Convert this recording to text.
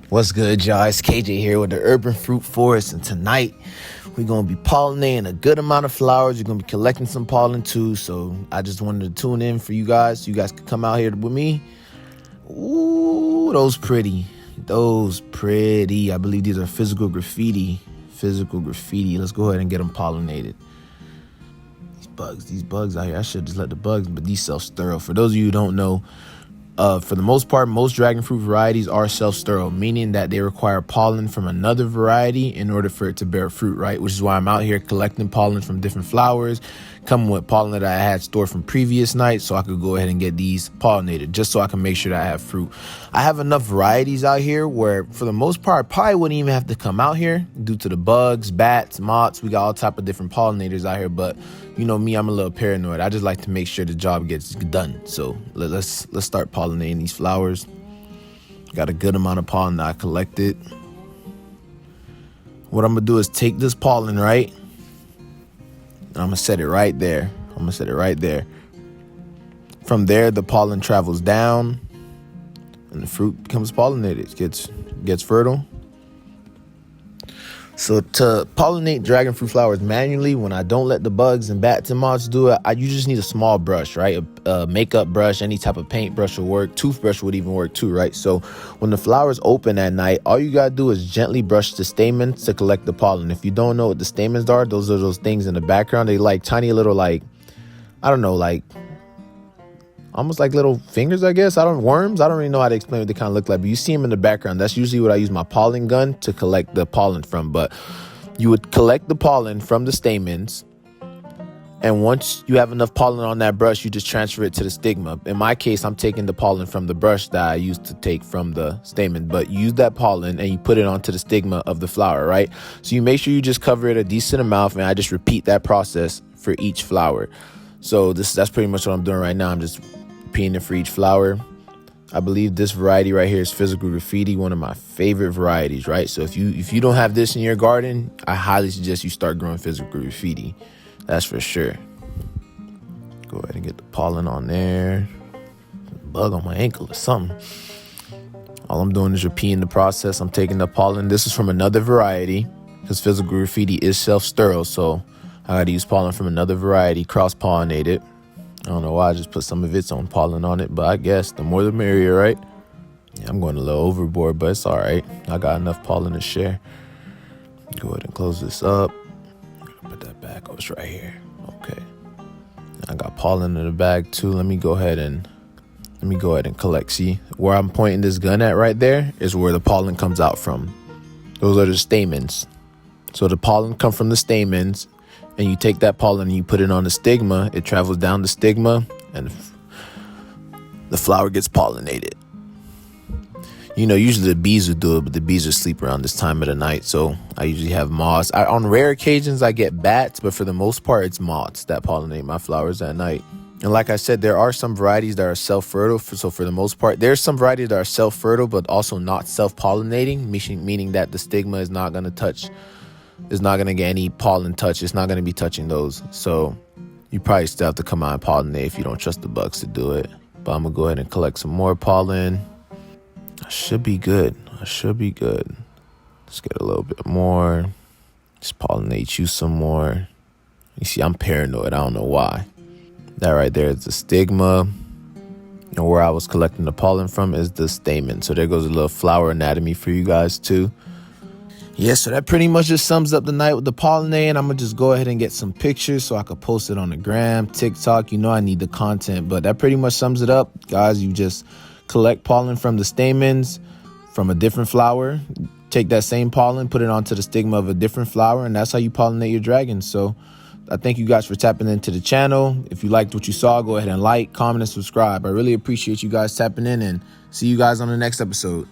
What's good, y'all? It's KJ here with the Urban Fruit Forest, and tonight we're going to be pollinating a good amount of flowers. You're going to be collecting some pollen too, so I just wanted to tune in for you guys so you guys could come out here with me. Ooh, those pretty. I believe these are physical graffiti. Let's go ahead and get them pollinated. These bugs out here, I should just let the bugs, but these self-sterile. For those of you who don't know, for the most part, most dragon fruit varieties are self-sterile, meaning that they require pollen from another variety in order for it to bear fruit, right? Which is why I'm out here collecting pollen from different flowers, coming with pollen that I had stored from previous nights so I could go ahead and get these pollinated, just so I can make sure that I have fruit. I have enough varieties out here where, for the most part, I probably wouldn't even have to come out here due to the bugs, bats, moths. We got all type of different pollinators out here, but you know me, I'm a little paranoid. I just like to make sure the job gets done. So let's start pollinating these flowers. Got a good amount of pollen that I collected. What I'm gonna do is take this pollen, right? And I'm gonna set it right there. From there, the pollen travels down and the fruit becomes pollinated. It gets fertile. So to pollinate dragon fruit flowers manually, when I don't let the bugs and bats and moths do it, you just need a small brush, right? A makeup brush, any type of paint brush will work. Toothbrush would even work too, right? So when the flowers open at night, all you gotta do is gently brush the stamens to collect the pollen. If you don't know what the stamens are those things in the background. They like tiny little, like, I don't know, like almost like little fingers, I guess. Worms. I don't really know how to explain what they kind of look like, but you see them in the background. That's usually what I use my pollen gun to collect the pollen from. But you would collect the pollen from the stamens, and once you have enough pollen on that brush, you just transfer it to the stigma. In my case, I'm taking the pollen from the brush that I used to take from the stamen, but you use that pollen and you put it onto the stigma of the flower, right? So you make sure you just cover it a decent amount, and I just repeat that process for each flower. So that's pretty much what I'm doing right now. I'm just repeating it for each flower. I believe this variety right here is physical graffiti, one of my favorite varieties, right? So if you don't have this in your garden, I highly suggest you start growing physical graffiti. That's for sure. Go ahead and get the pollen on there. Bug on my ankle or something. All I'm doing is repeating the process. I'm taking the pollen. This is from another variety because physical graffiti is self-sterile, so I gotta use pollen from another variety, cross-pollinate it. I don't know why I just put some of its own pollen on it, but I guess the more the merrier, right? Yeah, I'm going a little overboard, but it's all right. I got enough pollen to share. Go ahead and close this up. Put that back. Oh, it's right here. Okay. I got pollen in the bag too. Let me go ahead and collect. See, where I'm pointing this gun at right there is where the pollen comes out from. Those are the stamens. So the pollen come from the stamens, and you take that pollen and you put it on the stigma. It travels down the stigma, and the flower gets pollinated. You know, usually the bees would do it, but the bees are asleep around this time of the night, so I usually have moths. On rare occasions, I get bats, but for the most part, it's moths that pollinate my flowers at night. And like I said, there are some varieties that are self-fertile. So for the most part, there's some varieties that are self-fertile, but also not self-pollinating, meaning that the stigma is not going to get any pollen touch. It's not going to be touching those. So you probably still have to come out and pollinate if you don't trust the bugs to do it. But I'm going to go ahead and collect some more pollen. I should be good. Let's get a little bit more. Just pollinate you some more. You see, I'm paranoid. I don't know why. That right there is the stigma. And where I was collecting the pollen from is the stamen. So there goes a little flower anatomy for you guys too. Yeah, so that pretty much just sums up the night with the pollinating. I'm going to just go ahead and get some pictures so I could post it on the gram, TikTok. You know I need the content, but that pretty much sums it up. Guys, you just collect pollen from the stamens from a different flower. Take that same pollen, put it onto the stigma of a different flower, and that's how you pollinate your dragons. So I thank you guys for tapping into the channel. If you liked what you saw, go ahead and like, comment, and subscribe. I really appreciate you guys tapping in, and see you guys on the next episode.